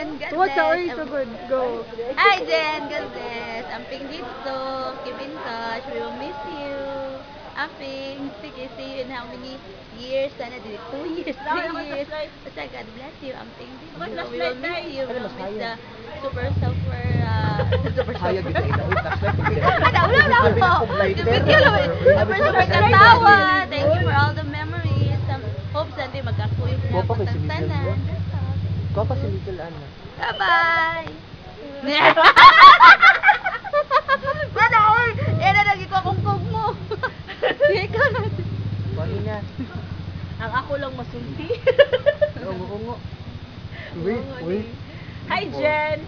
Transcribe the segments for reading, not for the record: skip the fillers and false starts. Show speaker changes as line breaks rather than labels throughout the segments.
God
What's our
bless.
way to good? Go.
Hi Jen, God bless. Amping dito. Keep in touch. We will miss you. Amping, sige, see you in how many years? Sana din 2 years, 3 years. Basta God bless you. Amping dito. We will miss you. We will miss the super super super
Hayag
super.
kita ina. Uy, flashlight.
Wala lang po. Thank you, super super katawa. Thank you for all the memories. Hope Sunday magkakuya na
Guwapo kay si
putang
Miguel,
tanan.
no?
That's all.
Ko pa si Miguel Ana.
Bye-bye! Mana, oy! Yan na lagi ko akong kog mo. Ikaw na.
Pwede na.
Ang ako lang masulti.
Ungo. Uy, uy.
Hi, Jen!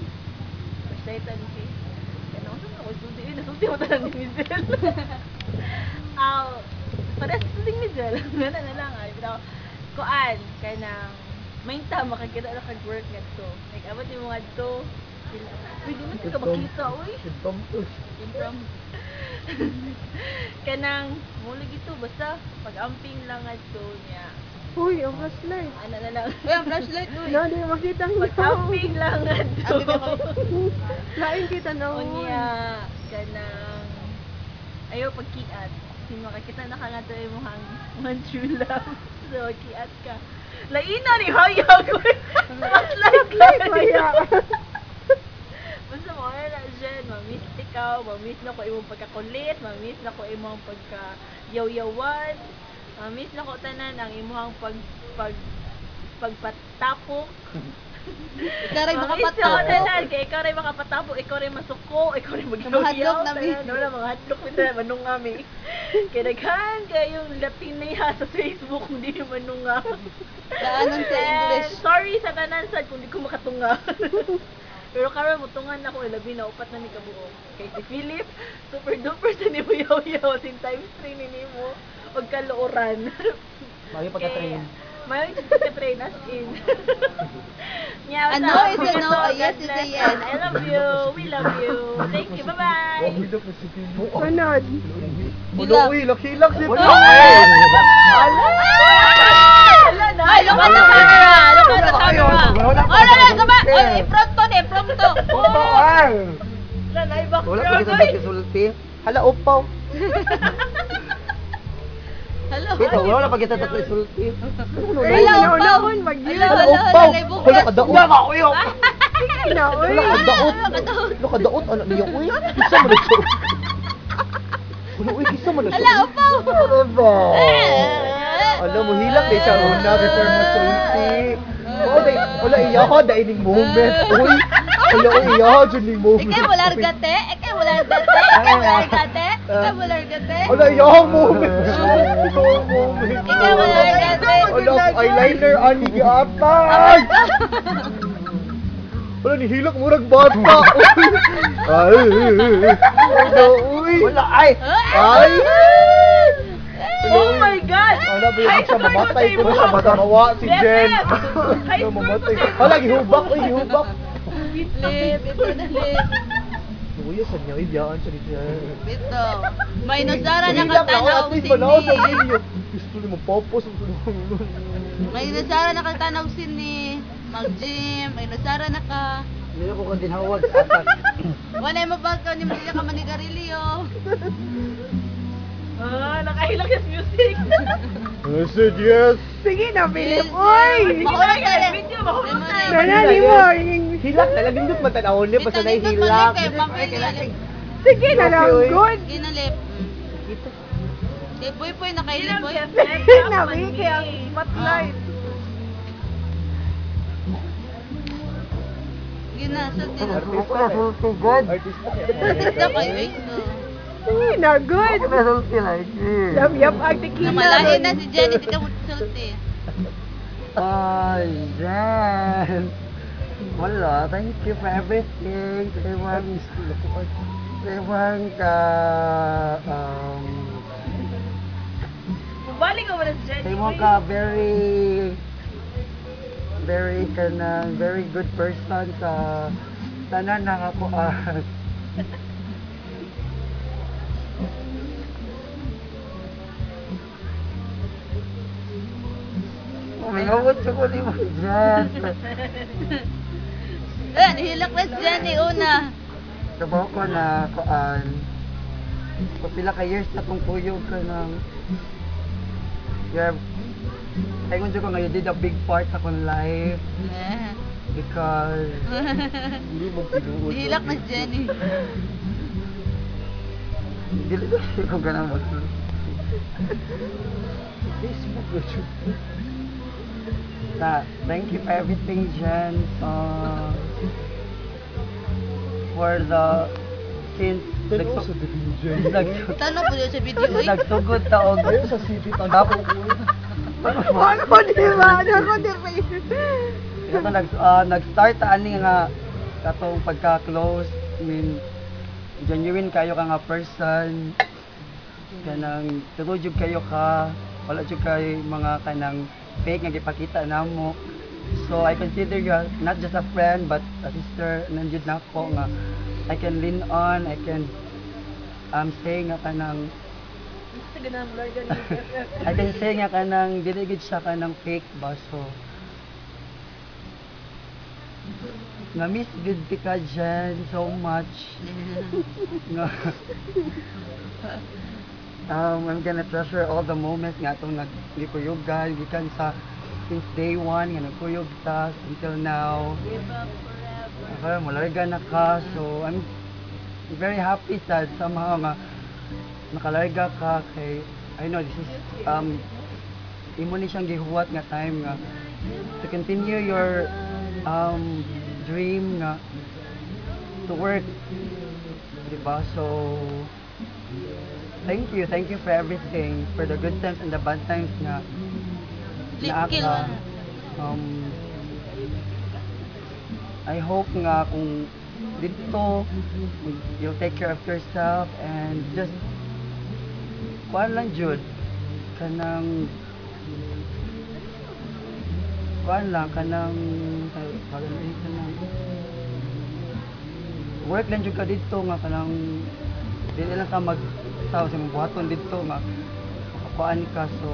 Pasaytan si. Ano, saan ako masulti? Nasulti mo talaga ni Mizel. Parehas sulti ni Mizel. Gana na lang. Kuan, kaya nang mainta, makakita na kag-work nga to. Like, abot yung mga to. Uy, di mo ka makita, uy.
Impromptu.
Kanang, mula gito, basta pag-amping lang nga to niya.
Uy, ang flashlight.
Ano na lang.
Uy, ang flashlight, uy.
Na, di makita ang
Pag-amping lang nga to.
Lain kita na.
Unya, kanang, ayaw pagkiat. Sino makakita na ka nga to yung mukhang true love. So, kiat ka. Laina ni hayag ko.
Flashlight, maya.
Basta mo na Jen, mamiss ikaw, mamiss na ko imong pagkakulit, mamiss na ko imong pagka-yaw-yawan, mamiss na ko tanan ang imong pagpatapok.
Ikaw rin
Mamiss na ko
makapatapok.
tanan, kaya ikaw rin makapatapok, ikaw rin masuko, ikaw rin
Mga
magyaw-yaw.
hadlok namin.
Wala, mga hadlok mo tanan, manung kami. Kaya naghan kayong Latin na iha sa Facebook, hindi yung manung nga.
Daanan sa English.
Sorry sa tanan sad kung di ko makatunga. Pero karon mutungan ako labi na upat na ni kabuo. Kay si Philip, super duper sa ni Yaw sin times 3 ni nimo og kaluoran.
Magi pagka-train.
Mayo yung pagka-train as in.
A no is a no, a yes is a yes.
I love you. We love you. Thank you. Bye-bye.
Sunod.
Ulo, uy, hilak dito.
Ay, look at the camera! Look at the camera! Oh, no, gaba! Oy, pronto de, pronto!
Wala na ibang
Wala pa kita nagkisulti. Hala, upaw.
Hello?
Ito, wala pa kita nagkisulti.
Hello,
Naunahon,
Pao!
mag-yun.
Hello,
Hala,
hello,
upaw.
hello,
Wala
bukas.
ka daot. Wala ka uyo.
Na, uy.
Wala ka daot. Wala ka daot. Ano niya, uy. Kisa mo na siya. Wala, uy, kisa mo na siya.
Hello, Pao!
Aba. Alam mo, hilak din siya una before masulti. Wala iyaha, daining moment. Uy, wala iyaha, dyan yung moment.
Ikay mo largate? Ikay mo largate? Ikay mo largate? Ikay mo largate?
Wala iyaha moment. Ikaw ang moment.
Ikay mo largate?
Wala, eyeliner, ani gapay. Wala, nihilak murag bata. Ay, wala, uy. Wala, ay. Ay.
Oh my God!
Wala, bilang siya mamatay ko na siya matamawa si Jen.
High school
Mamatay.
ko tayo.
Hala, gihubak, uy, gihubak.
Lip, ito na lip.
Uy, saan niya, ibiyaan siya ni Jen.
Ito. May nasara na
Hilak lang,
katanaw
at least manaw sa
sini.
video. Gusto niyo mapapos.
May nasara na katanaw sini. Mag-gym. May nasara na ka.
Hindi ako kang tinawag, atak.
Wala yung mabagkaw ni Maria ka manigarilyo.
Nakahilak yung music.
I said yes.
Sige na, Philip. Uy!
Mahulog ka rin.
Video, mahulog ka rin.
Nanani mo.
Hilak na lang, hindi man tanawon niya, basta na hilak.
Sige na lang, good.
Ginalip. Kay Poy nakailip boy.
Nabi, kaya ang spotlight.
Gina, sa din.
Artista good.
Artista kayo eh. No.
Uy, na good.
Resulti lagi.
Yap, ang tequila.
Namalahin na si Jenny, di ka mo sulti.
Ay, Jen. Wala, thank you for everything. Ewan ka,
Balik ko muna si Jenny.
ewan ka, very good person sa tanan ng ako. Umingawot ko ni mo, Jen.
Hilak na si Jenny una.
Trabaho ko na kuan. Pila ka years na kung kuyog ka ng ay kung ko nga you did a big part sa kong life because hindi mo pinuod.
Hilak na si Jenny.
Dili ko siya kung ganang mo. Facebook ko siya. Thank you for everything, Jen. For the since
Tanong po sa video eh.
nagsugod taog sa city tapos
Ano ko di ba? Ano ko di ba?
ito nag-start ani nga katong pagka-close. I mean genuine kayo ka nga person kanang tulo jud kayo ka wala jud kay mga kanang fake nga gipakita namo. So I consider you not just a friend but a sister. Nandiyan na ako nga I can lean on, I can say nga kanang I can say nga kanang dili gid siya kanang fake ba. So nga miss gid ka Jen so much. Nga I'm gonna treasure all the moments nga itong nagkuyugan gikan sa since day one nga nagkuyog ta until now. Okay, malarga na ka. So I'm very happy sad somehow nga nakalarga ka kay I know this is imo ni siyang gihuwat nga time nga to continue your dream nga to work, diba? So thank you for everything, for the good times and the bad times nga naa
Kill
ka. I hope nga kung dito you'll take care of yourself and just kuan lang jud kanang work lang jud ka dito nga kanang dili lang ka sa buhaton dito nga makakuan ka. So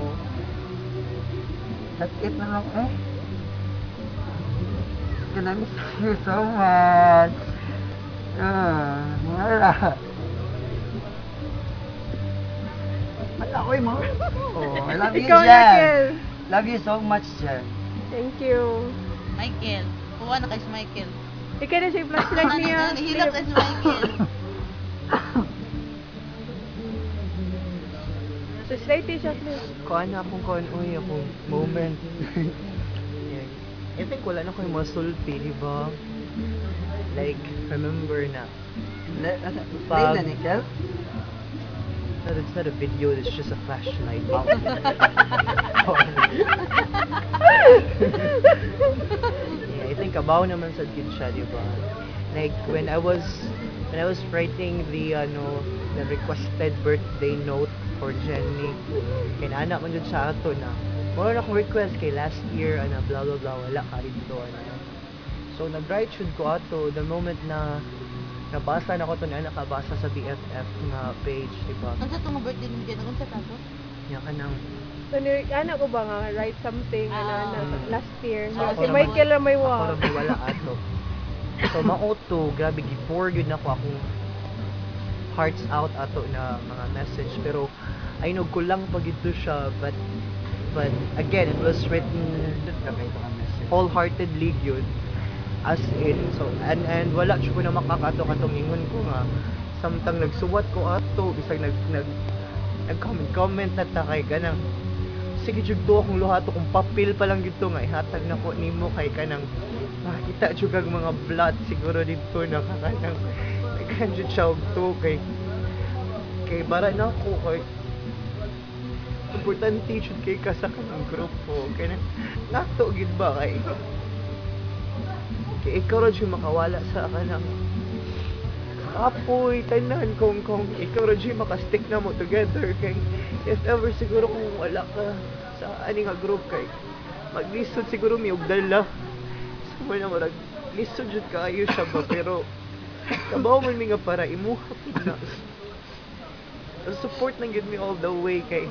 that's it na lang gonna miss you so much. Wala. Ako mo. Oh, I love you,
Ikaw,
Jen.
Michael.
Love you so much, Jen.
Thank you.
Michael. Kuha na kay si Michael.
Ikaw na si flashlight niya.
Hilak na si Michael.
So, slide siya, please.
Kuan na akong akong moment. I think wala na ko yung masulti, di ba? Like, remember na.
Play na, Nickel.
It's not a video, it's just a flashlight. Yeah, I think abaw naman sa kid siya, di ba? Like, when I was writing the requested birthday note for Jenny, kinaanak man dyan sa ato na more akong request kay last year blah blah blah wala ka dito so nag-write should ko ato the moment na nabasa na ko to na nakabasa sa BFF nga page, diba?
Ang sa itong birthday mo dyan, ang sa tato?
Yan ka nang
So, ano ko ba nga, write something, last year.
Ako
Si
naman-
Michael na may
ako
wa.
naman wala ato. So mauto, grabe gi-pour yun ako akong hearts out ato na mga message pero I know kulang pag ito siya but again it was written wholeheartedly yun as in so and wala siya ko na makakato katong ingon ko nga samtang nagsuwat ko ato bisag nag-comment na ta kay kanang sige jud do akong luhato kung papel pa lang gito nga ihatag na ko nimo kay kanang makita jud kag mga blood siguro dito na kanang kanjud siya og to kay bara na ko kay importante jud kay ka sa kanang grupo kay nato gid ba kay ikaw ra jud makawala sa kanang apoy tanan kung ikaw ra jud makastick na mo together kay if ever siguro kung wala ka sa ani nga group kay maglisod siguro mi og dala sa mo na murag lisod jud kaayo siya ba pero kabaw man mi nga para imuha na support nang gid me all the way kay